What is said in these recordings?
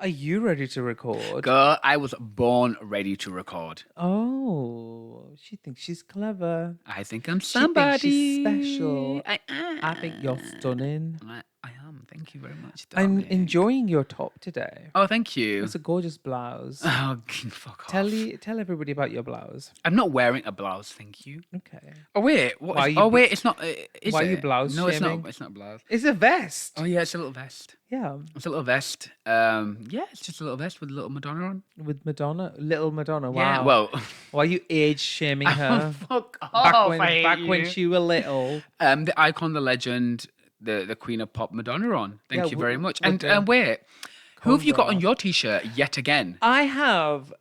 Are you ready to record? Girl, I was born ready to record. Oh, she thinks she's clever. I think I'm She thinks she's somebody. special. I am. I think you're stunning. I am. Thank you very much, I'm darling. enjoying your top today. Oh, thank you. It's a gorgeous blouse. Oh, fuck off. Tell everybody about your blouse. I'm not wearing a blouse, thank you. Okay. Oh wait, what? Why Is, are you oh bl- wait, it's not. Is why are it? you blouse No, it's shaming? not. It's not a blouse. It's a vest. Oh yeah, it's a little vest. Yeah, It's a little vest. Yeah, it's just a little vest with a little Madonna on. with Madonna, little Madonna. Wow. Yeah. Well, Why are you age shaming her? fuck off. Back when she was little. The icon, the legend, the queen of pop, Madonna on. Thank Yeah, you very much. with And the wait, who have you got on condor. your t-shirt yet again? I have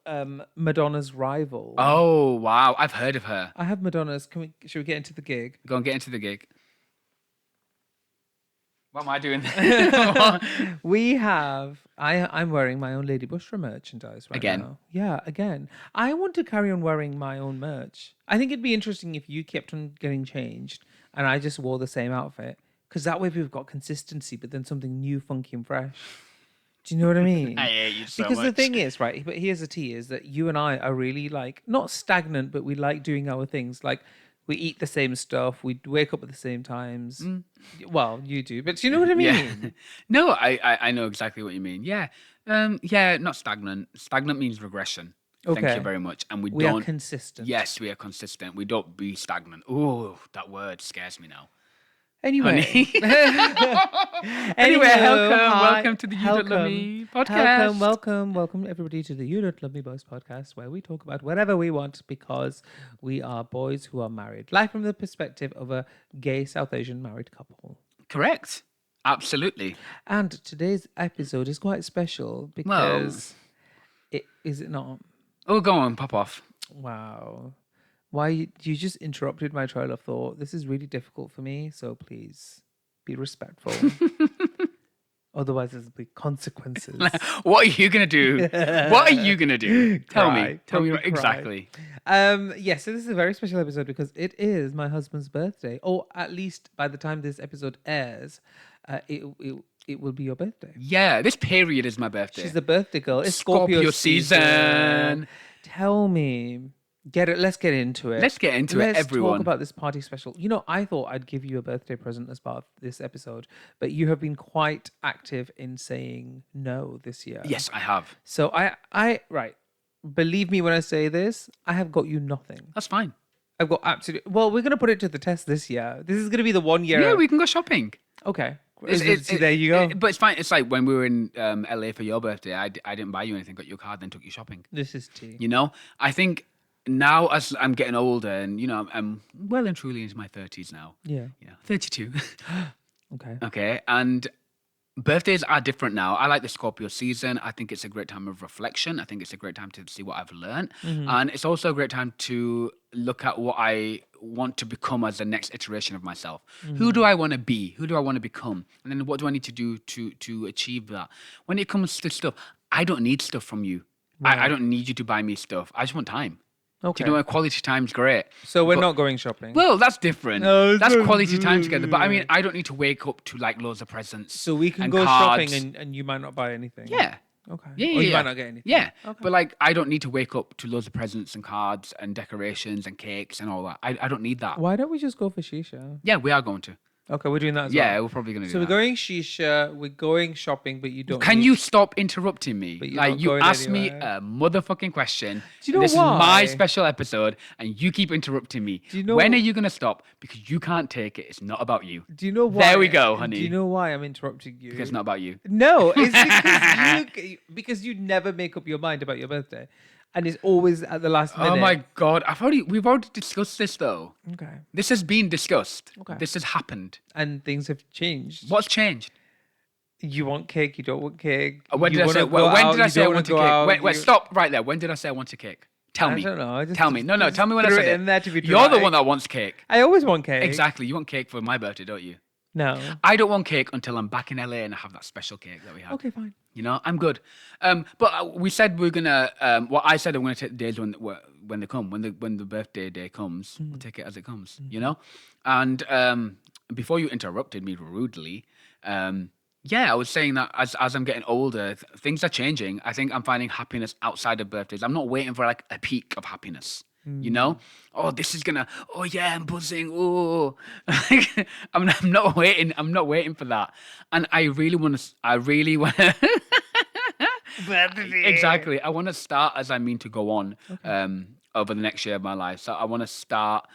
Madonna's rival. Oh wow, I've heard of her. I have Madonna's. Should we get into the gig? Go and get into the gig. What am I doing? We have. I'm wearing my own Lady Bushra merchandise right Again? now. Yeah, again. I want to carry on wearing my own merch. I think it'd be interesting if you kept on getting changed and I just wore the same outfit, because that way we've got consistency, but then something new, funky, and fresh. Do you know what I mean? I hate you so Because the much. thing is, right, but here's the tea, is that you and I are really like, not stagnant, but we like doing our things. Like, we eat the same stuff, we wake up at the same times. Well, you do, but do you know what I mean? Yeah. No, I know exactly what you mean. Yeah. Yeah, not stagnant. Stagnant means regression. Thank Okay. you very much. And we We don't are consistent. Yes, we are consistent. We don't be stagnant. Oh, that word scares me now. Anyway. Anyway, Anywho, welcome to the You Don't Love Me podcast. Welcome everybody to the You Don't Love Me Boys podcast, where we talk about whatever we want because we are boys who are married. Life from the perspective of a gay South Asian married couple. Correct. Absolutely. And today's episode is quite special because is it not? Oh, go on, pop off. Wow. Why you just interrupted my trail of thought. This is really difficult for me, so please be respectful. Otherwise there'll be consequences. What are you gonna do? What are you gonna do? Tell Cry. me. Tell me Probably cry. exactly. Yes, so this is a very special episode because it is my husband's birthday. Or at least by the time this episode airs, it will be your birthday. Yeah, this period is my birthday. She's the birthday girl. It's Scorpio season. Tell me. Let's get into it. Let's get into it, Let's everyone. talk about this party special. You know, I thought I'd give you a birthday present as part of this episode, but you have been quite active in saying no this year. Yes, I have. So right. Believe me when I say this, I have got you nothing. That's fine. I've got absolutely. Well, we're gonna put it to the test this year. This is gonna be the 1 year. Yeah, we can go shopping. Okay. See, there you go. But it's fine. It's like when we were in LA for your birthday, I didn't buy you anything, got your card, then took you shopping. This is tea. You know, I think now as I'm getting older and, you know, I'm well and truly into my 30s now. Yeah. 32. Okay. Okay. And birthdays are different now. I like the Scorpio season. I think it's a great time of reflection. I think it's a great time to see what I've learned. And it's also a great time to look at what I want to become as the next iteration of myself. Who do I want to be? Who do I want to become? And then what do I need to do to achieve that? When it comes to stuff, I don't need stuff from you. I don't need you to buy me stuff. I just want time. Okay. Do you know, quality time's great. So we're not going shopping. Well, that's different. No, That's it's quality time together. But I mean, I don't need to wake up to like loads of presents. So we can and go cards. shopping and you might not buy anything. Yeah. Okay. Yeah, Or yeah, you yeah. might not get anything. Yeah. Okay. But like, I don't need to wake up to loads of presents and cards and decorations and cakes and all that. I don't need that. Why don't we just go for shisha? Yeah, we are going to. Okay, we're doing that as Yeah, well. we're probably going to do So that. we're going shisha, we're going shopping, but you don't. Can need- you stop interrupting me? But you're Like, not you going asked me anywhere. a motherfucking question. Do you know this why? is my special episode, and you keep interrupting me. Do you know- When are you going to stop? Because you can't take it. It's not about you. Do you know why? There we go, honey. Do you know why I'm interrupting you? Because it's not about you. No, it's because you never make up your mind about your birthday, and it's always at the last minute. Oh my God. We've already discussed this, though. Okay. This has been discussed. Okay. This has happened. And things have changed. What's changed? You want cake? You don't want cake? When you did I say? wanna go When out, did I you say I don't want a wanna cake? go out, Wait, you- stop right there. When did I say I want a cake? Tell I me. don't know, I just- Tell me. No, just tell me when I threw said it it. in there to be You're the dry. one that wants cake. I always want cake. Exactly. You want cake for my birthday, don't you? No. I don't want cake until I'm back in LA and I have that special cake that we had. Okay, fine. You know, I'm good. But we said we're gonna. Well, I said I'm gonna take the days when they come, when the birthday day comes. We'll take it as it comes. You know, and before you interrupted me rudely, Yeah, I was saying that as I'm getting older, things are changing. I think I'm finding happiness outside of birthdays. I'm not waiting for like a peak of happiness. You know, oh, this is gonna. Oh yeah, I'm buzzing. Oh, I'm not waiting. I'm not waiting for that. And I really want to. I really want. Exactly. I want to start as I mean to go on over the next year of my life. So I want to start,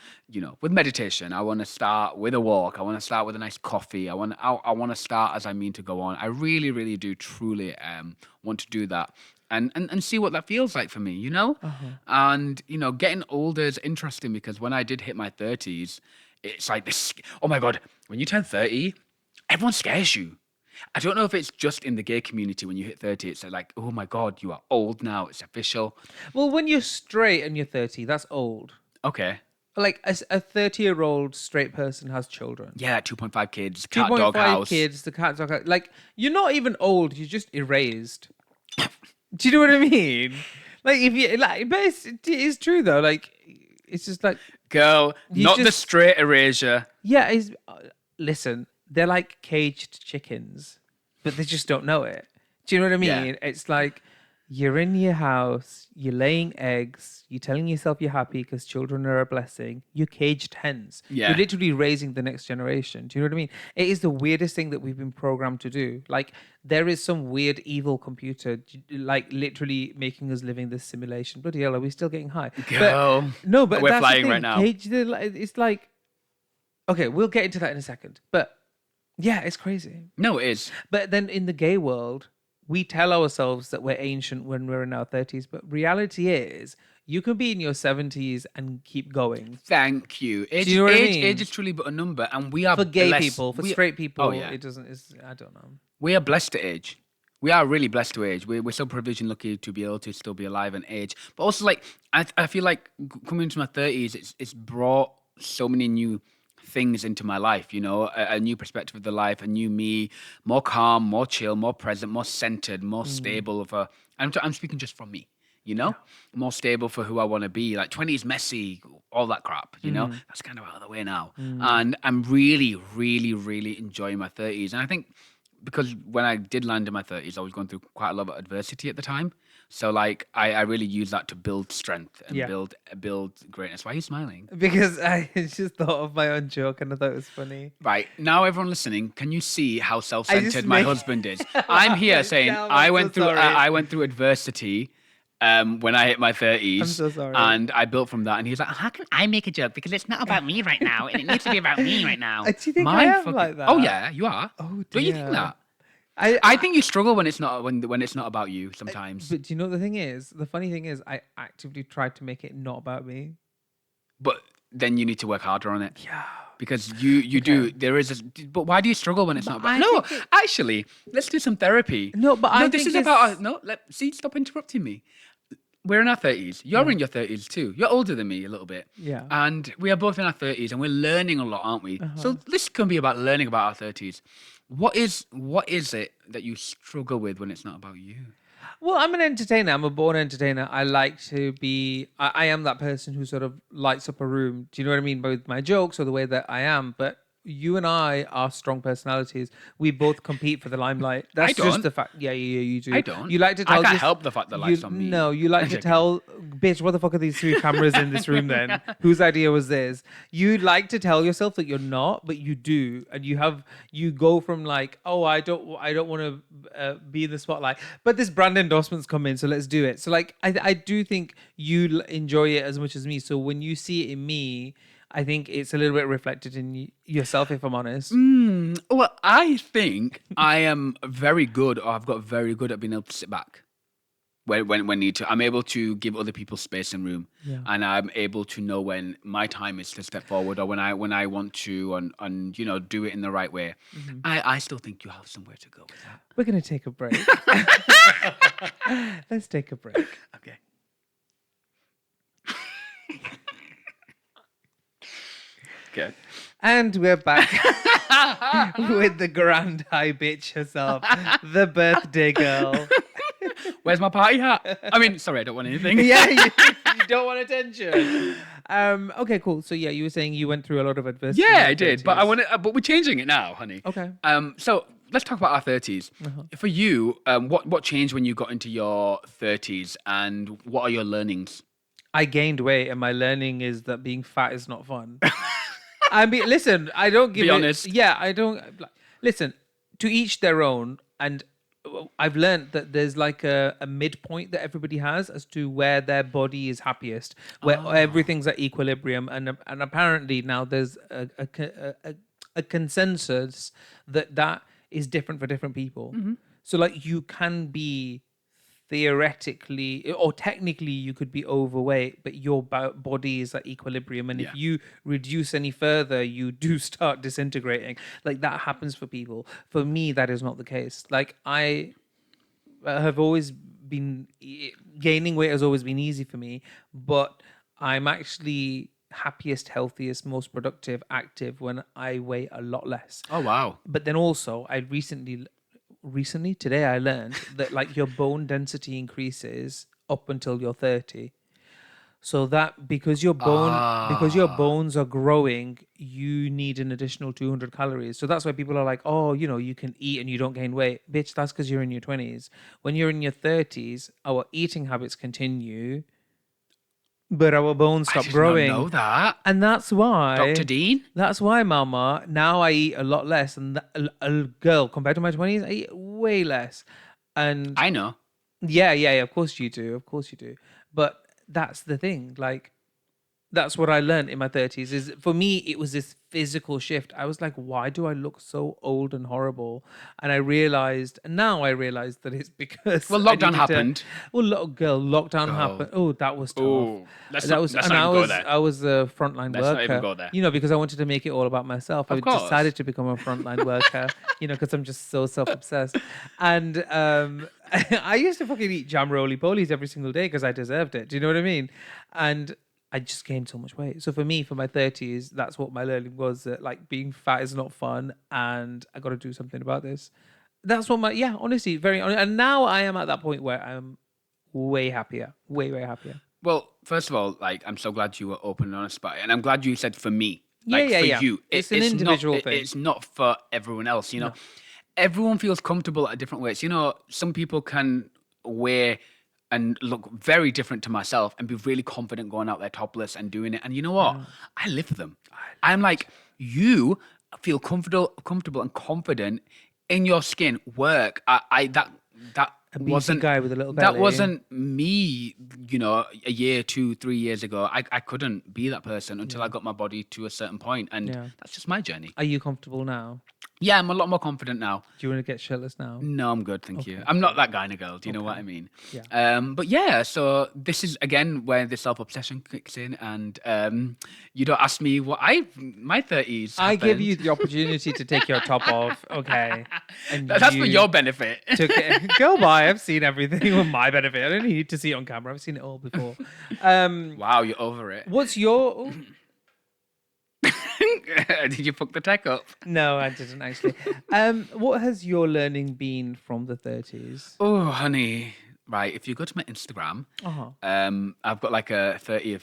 with meditation. I want to start with a walk. I want to start with a nice coffee. I want to start as I mean to go on. I really, really do truly want to do that. And see what that feels like for me, And, getting older is interesting because when I did hit my 30s, it's like this. Oh my God, when you turn 30, everyone scares you. I don't know if it's just in the gay community when you hit 30, it's like, oh my God, you are old now. It's official. Well, when you're straight and you're 30, that's old. Okay. Like a 30-year-old straight person has children. Yeah, 2.5 kids, cat dog 2.5 house. kids, the cat dog house. Like, you're not even old, you're just erased. Do you know what I mean? Like, if you, like, but it is true though. Like, it's just like, Girl, not the straight erasure. yeah, listen, they're like caged chickens, but they just don't know it. Do you know what I mean? Yeah. It's like you're in your house, you're laying eggs, you're telling yourself you're happy because children are a blessing. You're caged hens. Yeah. You're literally raising the next generation. Do you know what I mean? It is the weirdest thing that we've been programmed to do. Like, there is some weird evil computer, like, literally making us living this simulation. Bloody hell, are we still getting high? Girl, No, but we're that's the flying thing. right now. It's like, okay, we'll get into that in a second. But yeah, it's crazy. No, it is. But then in the gay world, we tell ourselves that we're ancient when we're in our 30s. But reality is, you can be in your 70s and keep going. Thank you. Age, you know what I mean? age is truly but a number, and we are For gay blessed. people, for straight people, Oh, yeah. it doesn't. I don't know. We are blessed to age. We are really blessed to age. We're so privileged and lucky to be able to still be alive and age. But also, like, I feel like coming into my 30s, it's brought so many new things into my life, a new perspective of the life, a new me, more calm, more chill, more present, more centered, more stable. I'm speaking just from me, more stable for who I want to be. Like 20s messy, all that crap, that's kind of out of the way now. And I'm really, really, really enjoying my 30s. And I think because when I did land in my 30s, I was going through quite a lot of adversity at the time. So, like, I really use that to build strength and build greatness. Why are you smiling? Because I just thought of my own joke and I thought it was funny. Right. Now, everyone listening, can you see how I self-centered just my make- husband is? I'm here saying Damn, I I'm went so through sorry. I went through adversity when I hit my 30s. I'm so sorry. And I built from that. And he was like, how can I make a joke? Because it's not about me right now. And it needs to be about me right now. Do you think I am like that? Oh, yeah, you are. Oh, Don't you dear. think that? I think you struggle when it's not when it's not about you sometimes. But do you know what the thing is? The funny thing is, I actively tried to make it not about me. But then you need to work harder on it. Yeah. Because you do, there is but why do you struggle when it's not about? I No, think actually, let's do some therapy. No, but I this think is about, stop interrupting me. We're in our 30s. You're in your 30s too. You're older than me a little bit. Yeah. And we are both in our 30s and we're learning a lot, aren't we? So this can be about learning about our 30s. What is it that you struggle with when it's not about you? Well, I'm an entertainer. I'm a born entertainer. I like to be. I am that person who sort of lights up a room. Do you know what I mean? Both my jokes or the way that I am. But you and I are strong personalities. We both compete for the limelight. That's I don't. just the fact. Yeah, you do. I don't. You like to tell. I can't help the fact the light's on me. No, you like to tell. Bitch, what the fuck are these three cameras in this room then? Whose idea was this? You like to tell yourself that you're not, but you do, and you go from like, oh, I don't want to be in the spotlight, but this brand endorsements come in, so let's do it. So like, I do think you enjoy it as much as me. So when you see it in me, I think it's a little bit reflected in yourself, if I'm honest. Well, I think I am very good, or I've got very good at being able to sit back when need to. I'm able to give other people space and room, and I'm able to know when my time is to step forward, or when I want to, and do it in the right way. I still think you have somewhere to go with that. We're gonna take a break. Let's take a break. Okay. Okay. And we're back with the grand high bitch herself, the birthday girl. Where's my party hat? I mean, sorry, I don't want anything. Yeah, you don't want attention. Okay, cool. So you were saying you went through a lot of adversity. Yeah, in I did, your but 30s. but we're changing it now, honey. Okay. So let's talk about our 30s. For you, what changed when you got into your 30s, and what are your learnings? I gained weight, and my learning is that being fat is not fun. I mean, listen, I don't give Be it. honest. Yeah, I don't. Listen, to each their own. And I've learned that there's like a midpoint that everybody has as to where their body is happiest, where everything's at equilibrium. And apparently now there's a consensus that that is different for different people. So like you can be theoretically or technically you could be overweight, but your body is at equilibrium, and Yeah. if you reduce any further you do start disintegrating. Like that happens for people. For me that is not the case. Like I have always been gaining weight has always been easy for me, but I'm actually happiest, healthiest, most productive, active when I weigh a lot less. Oh wow. But then also I recently today I learned that like your bone density increases up until you're 30. So that because your bones are growing, you need an additional 200 calories. So that's why people are like, oh, you can eat and you don't gain weight. Bitch, that's because you're in your 20s. When you're in your 30s, our eating habits continue, but our bones I stop did growing. not know that. And that's why, Dr. Dean? That's why, Mama, now I eat a lot less. And a girl, compared to my 20s, I eat way less. And I know. yeah, of course you do. Of course you do. But that's the thing. Like, that's what I learned in my 30s. Is for me, it was this physical shift. I was like, why do I look so old and horrible? And now I realized that it's because Well, I lockdown needed to- happened. well, lockdown Oh. happened. Oh, that was tough. Oh, let's That not, was, let's and not I even go was, there. I was a frontline Let's worker. not even go there. Because I wanted to make it all about myself. I Of course. decided to become a frontline worker. Because I'm just so self-obsessed. And I used to fucking eat jam roly-polies every single day because I deserved it. Do you know what I mean? And I just gained so much weight. So for me, for my 30s, that's what my learning was, that like being fat is not fun and I got to do something about this. That's what honestly, very honest. And now I am at that point where I'm way happier, way, way happier. Well, first of all, like, I'm so glad you were open and honest about it. And I'm glad you said for me. Yeah, Like, for yeah. you. It's an individual not, thing. It's not for everyone else, No. Everyone feels comfortable at different weights. Some people can wear and look very different to myself and be really confident going out there topless and doing it. And you know what? I live for them. I'm like, you feel comfortable and confident in your skin. Work. That beefy wasn't guy with a little that belly. wasn't me. A year, 2, 3 years ago. I couldn't be that person until I got my body to a certain point, and Yeah. that's just my journey. Are you comfortable now? Yeah, I'm a lot more confident now. Do you want to get shirtless now? No, I'm good, thank you. I'm not that kind of girl. Do you know what I mean? Yeah. But yeah, so this is again where the self-obsession kicks in, and you don't ask me what my 30s. I give happened. you the opportunity to take your top off, okay? And That's for your benefit. Go by. I've seen everything with my benefit. I don't need to see it on camera. I've seen it all before. Wow, you're over it. What's your? Did you fuck the tech up? No, I didn't actually. What has your learning been from the 30s? Oh, honey. Right, if you go to my Instagram, I've got like a 30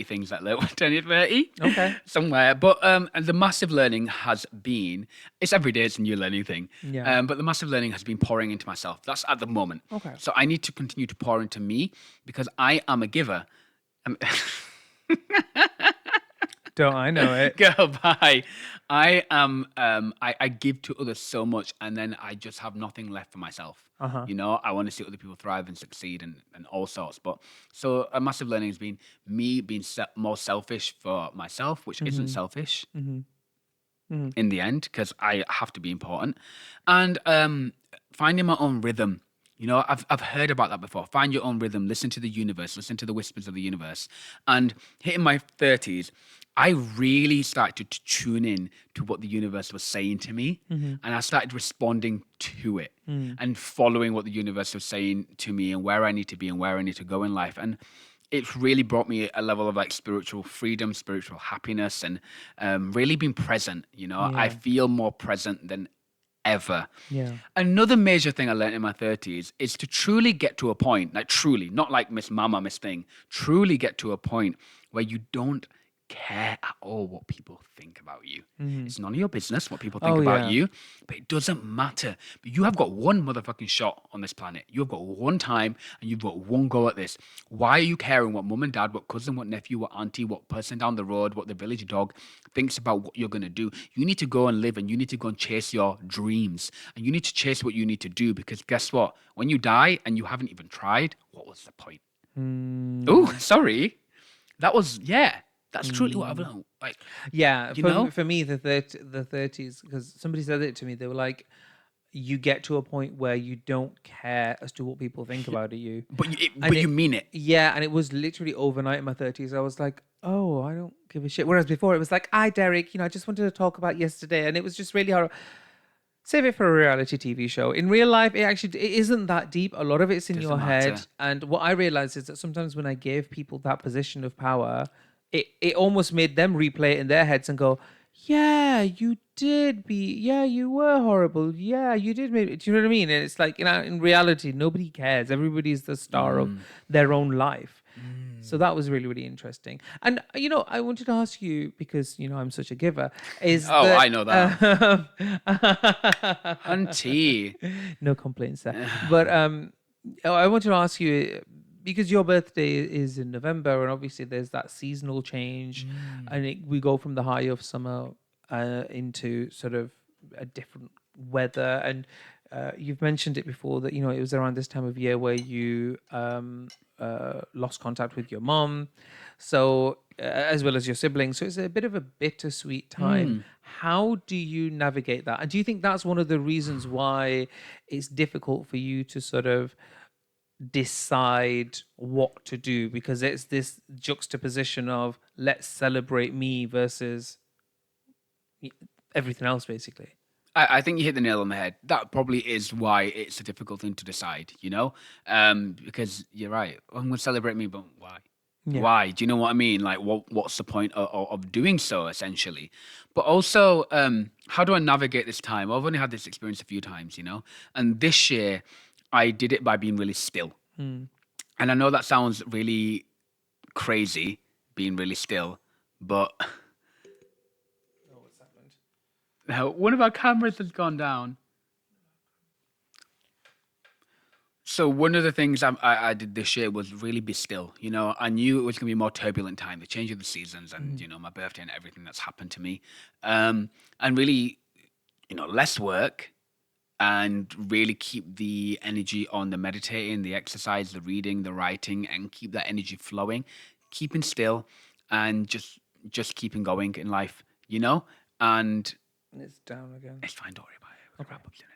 things that learn 20 30. Okay. Somewhere. But the massive learning has been, it's every day, it's a new learning thing. Yeah. But the massive learning has been pouring into myself. That's at the moment. Okay. So I need to continue to pour into me because I am a giver. Don't I know it? Go by. I am. I give to others so much, and then I just have nothing left for myself. I want to see other people thrive and succeed, and all sorts. But so a massive learning has been me being more selfish for myself, which isn't selfish in the end, because I have to be important, and finding my own rhythm. I've heard about that before. Find your own rhythm. Listen to the universe. Listen to the whispers of the universe. And hitting my 30s, I really started to tune in to what the universe was saying to me. And I started responding to it and following what the universe was saying to me and where I need to be and where I need to go in life. And it's really brought me a level of like spiritual freedom, spiritual happiness, and really being present. I feel more present than ever. Yeah. Another major thing I learned in my 30s is to truly get to a point, like truly, not like Miss Mama, Miss Thing, truly get to a point where you don't care at all what people think about you. Mhm. It's none of your business what people think Oh about yeah. you, but it doesn't matter. But you have got one motherfucking shot on this planet. You've got one time and you've got one go at this. Why are you caring what mum and dad, what cousin, what nephew, what auntie, what person down the road, what the village dog thinks about what you're going to do? You need to go and live and you need to go and chase your dreams. And you need to chase what you need to do because guess what? When you die and you haven't even tried, what was the point? Oh, Mm, sorry. That was, yeah, that's truly what I've mm. learned. Like, Yeah, you know? for me, the 30s, because somebody said it to me. They were like, you get to a point where you don't care as to what people think about you, and But you mean it. yeah, and it was literally overnight in my 30s. I was like, oh, I don't give a shit. Whereas before it was like, hi, Derek, I just wanted to talk about yesterday, and it was just really hard. Save it for a reality TV show. In real life, it isn't that deep. A lot of it's in your Doesn't head. matter. And what I realized is that sometimes when I gave people that position of power, it almost made them replay it in their heads and go, yeah, you did yeah, you were horrible. Yeah, you did make it. Do you know what I mean? And it's like, in reality, nobody cares. Everybody's the star of Mm. their own life. So Mm. that was really, really interesting. And I wanted to ask you because I'm such a giver. Is Oh, that I know that. Hunty. no complaints there? But I wanted to ask you because your birthday is in November, and obviously there's that seasonal change, Mm. and we go from the high of summer into sort of a different weather. And you've mentioned it before that it was around this time of year where you lost contact with your mom, so as well as your siblings. So it's a bit of a bittersweet time. Mm. How do you navigate that? And do you think that's one of the reasons why it's difficult for you to sort of decide what to do? Because it's this juxtaposition of let's celebrate me versus y- everything else, basically. I think you hit the nail on the head. That probably is why it's a difficult thing to decide, because you're right. I'm going to celebrate me, but why? Yeah. Why? Do you know what I mean? Like, what's the point of doing so, essentially? But also, how do I navigate this time? I've only had this experience a few times, and this year I did it by being really still. Mm. And I know that sounds really crazy, being really still, but Oh, what's happened? one of our cameras has gone down. So one of the things I did this year was really be still. I knew it was going to be a more turbulent time, the change of the seasons, and my birthday and everything that's happened to me, and really, less work, and really keep the energy on the meditating, the exercise, the reading, the writing, and keep that energy flowing, keeping still, and just keeping going in life. And It's down again. it's fine. Don't worry about it. We'll Okay. wrap up soon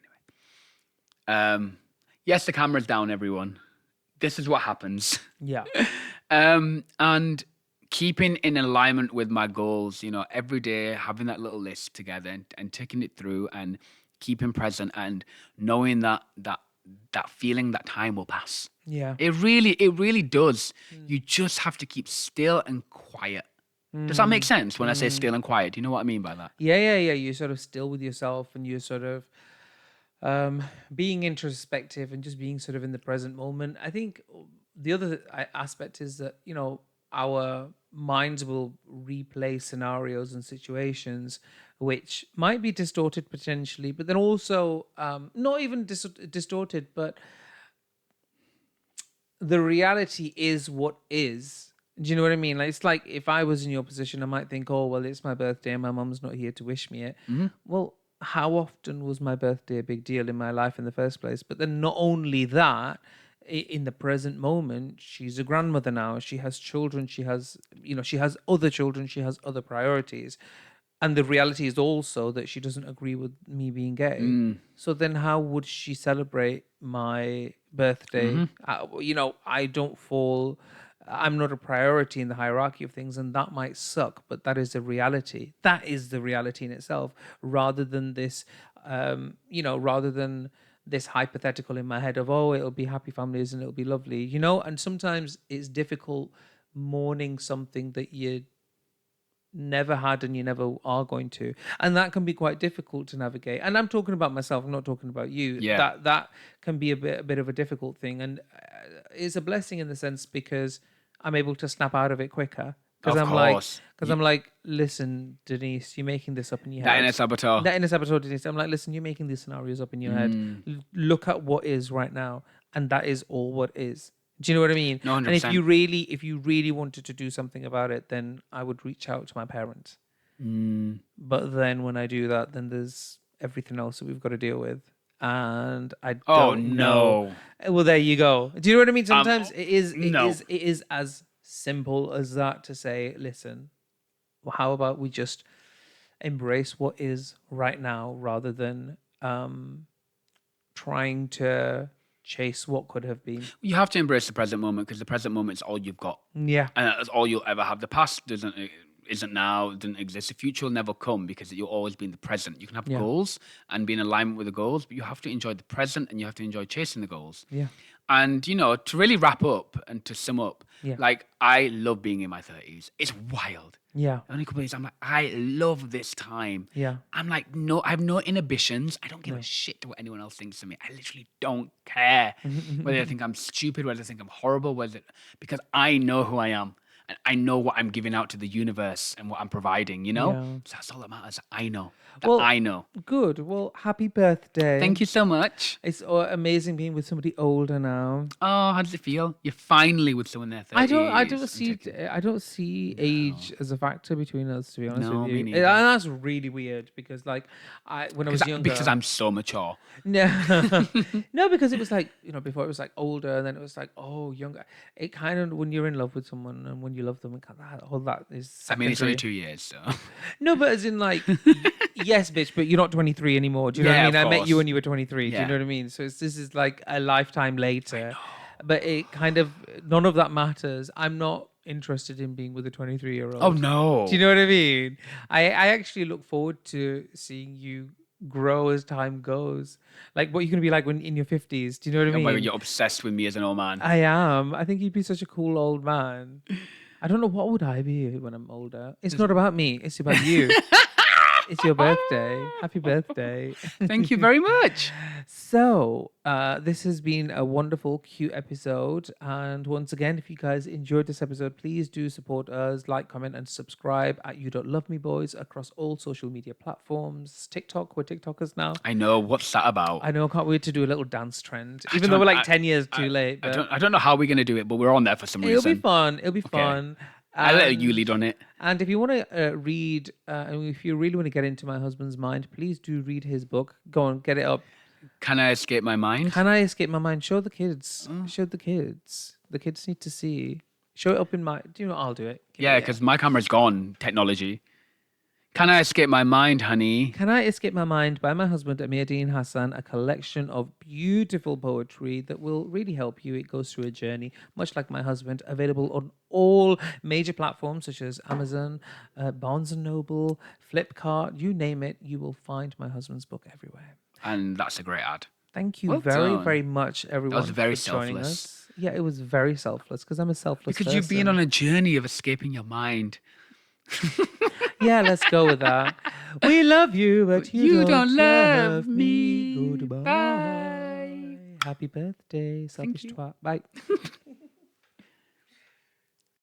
anyway. Yes, the camera's down, everyone. This is what happens. Yeah. And keeping in alignment with my goals, every day having that little list together and taking it through and keeping present and knowing that feeling that time will pass. Yeah. It really does. You just have to keep still and quiet. Does that make Mm. sense when I say Mm. still and quiet? Do you know what I mean by that? Yeah. You're sort of still with yourself, and you're sort of being introspective and just being sort of in the present moment. I think the other aspect is that our minds will replay scenarios and situations which might be distorted potentially, but then also not even distorted, but the reality is what is. Do you know what I mean? Like, it's like if I was in your position, I might think, oh, well, it's my birthday and my mum's not here to wish me it. Hmm. Well, how often was my birthday a big deal in my life in the first place? But then not only that, in the present moment, she's a grandmother now. She has children. She has other children. She has other priorities. And the reality is also that she doesn't agree with me being gay. Mm. So then how would she celebrate my birthday? Hmm. I don't fall, I'm not a priority in the hierarchy of things, and that might suck, but that is a reality. That is the reality in itself, rather than this hypothetical in my head of, oh, it'll be happy families and it'll be lovely, and sometimes it's difficult mourning something that you never had and you never are going to, and that can be quite difficult to navigate. And I'm talking about myself, I'm not talking about you. Yeah. That can be a bit of a difficult thing, and it's a blessing in the sense because I'm able to snap out of it quicker. Because Of I'm like, course. listen, Denise, you're making this up in your That head. inner saboteur. That inner saboteur, Denise. I'm like, listen, you're making these scenarios up in your head. Mm. Look at what is right now, and that is all what is. Do you know what I mean? No, And if 100%. you really wanted to do something about it, then I would reach out to my parents. Mm. But then when I do that, then there's everything else that we've got to deal with. And I Oh, don't know. no. Well, there you go. Do you know what I mean? Sometimes no. it is as simple as that to say, listen, well, how about we just embrace what is right now rather than trying to chase what could have been. You have to embrace the present moment because the present moment is all you've got. Yeah. And that's all you'll ever have. The past isn't now, doesn't exist. The future will never come because you'll always be in the present. You can have Yeah. goals and be in alignment with the goals, but you have to enjoy the present and you have to enjoy chasing the goals. Yeah. And, to really wrap up and to sum up, Yeah. like, I love being in my 30s. It's wild. Yeah. Only a couple of years, I'm like, I love this time. Yeah. I'm like, no, I have no inhibitions. I don't give a shit to what anyone else thinks of me. I literally don't care whether they think I'm stupid, whether they think I'm horrible, because I know who I am and I know what I'm giving out to the universe and what I'm providing, Yeah. So that's all that matters. I know. Well, I know. Good. Well, happy birthday. Thank you so much. It's amazing being with somebody older now. Oh, how does it feel? You're finally with someone in their 30s. I don't see age as a factor between us, to be honest No, with me you. neither. And that's really weird because when I was younger, Because I'm so mature. no, no, because it was like, before it was like older, and then it was like, oh, younger. It kind of, when you're in love with someone and when you love them, all that is I mean, it's only secondary. 2 years, so. No, but as in like, yes, bitch, but you're not 23 anymore. Do you know Yeah, what I mean? of I met you course. when you were 23. Do you Yeah. know what I mean? So this is like a lifetime later. But it kind of, none of that matters. I'm not interested in being with a 23-year-old. Oh, no. Do you know what I mean? I actually look forward to seeing you grow as time goes. Like what you're going to be like when in your 50s. Do you know what I mean? Where you're obsessed with me as an old man. I am. I think you'd be such a cool old man. I don't know what would I be when I'm older. It's not about me. It's about you. It's your birthday. Happy birthday. Thank you very much. So, this has been a wonderful, cute episode. And once again, if you guys enjoyed this episode, please do support us, like, comment, and subscribe at You Don't Love Me Boys across all social media platforms. TikTok, we're TikTokers now. I know. What's that about? I know, I can't wait to do a little dance trend, even though we're like 10 years too late. I But don't know how we're going to do it, but we're on there for some it'll reason. be fun. It'll be fun. I'll let you lead on it. And if you want to read, and if you really want to get into my husband's mind, please do read his book. Go on, get it up. Can I escape my mind? Can I escape my mind? Show the kids. Show the kids. The kids need to see. Show it up in my. Do you know? I'll do it. Yeah, because my camera's gone. Technology. Can I escape my mind, honey? Can I Escape My Mind by my husband Amir Dean Hassan, a collection of beautiful poetry that will really help you. It goes through a journey, much like my husband, available on all major platforms such as Amazon, Barnes & Noble, Flipkart, you name it, you will find my husband's book everywhere. And that's a great ad. Thank you Well very, done. very much, everyone. was very for joining selfless. us. Yeah, it was very selfless because I'm a selfless Because you've been person. on a journey of escaping your mind. Yeah, let's go with that. We love you, but you don't love me. me. Goodbye. Bye. Happy birthday, selfish you. twat. Bye.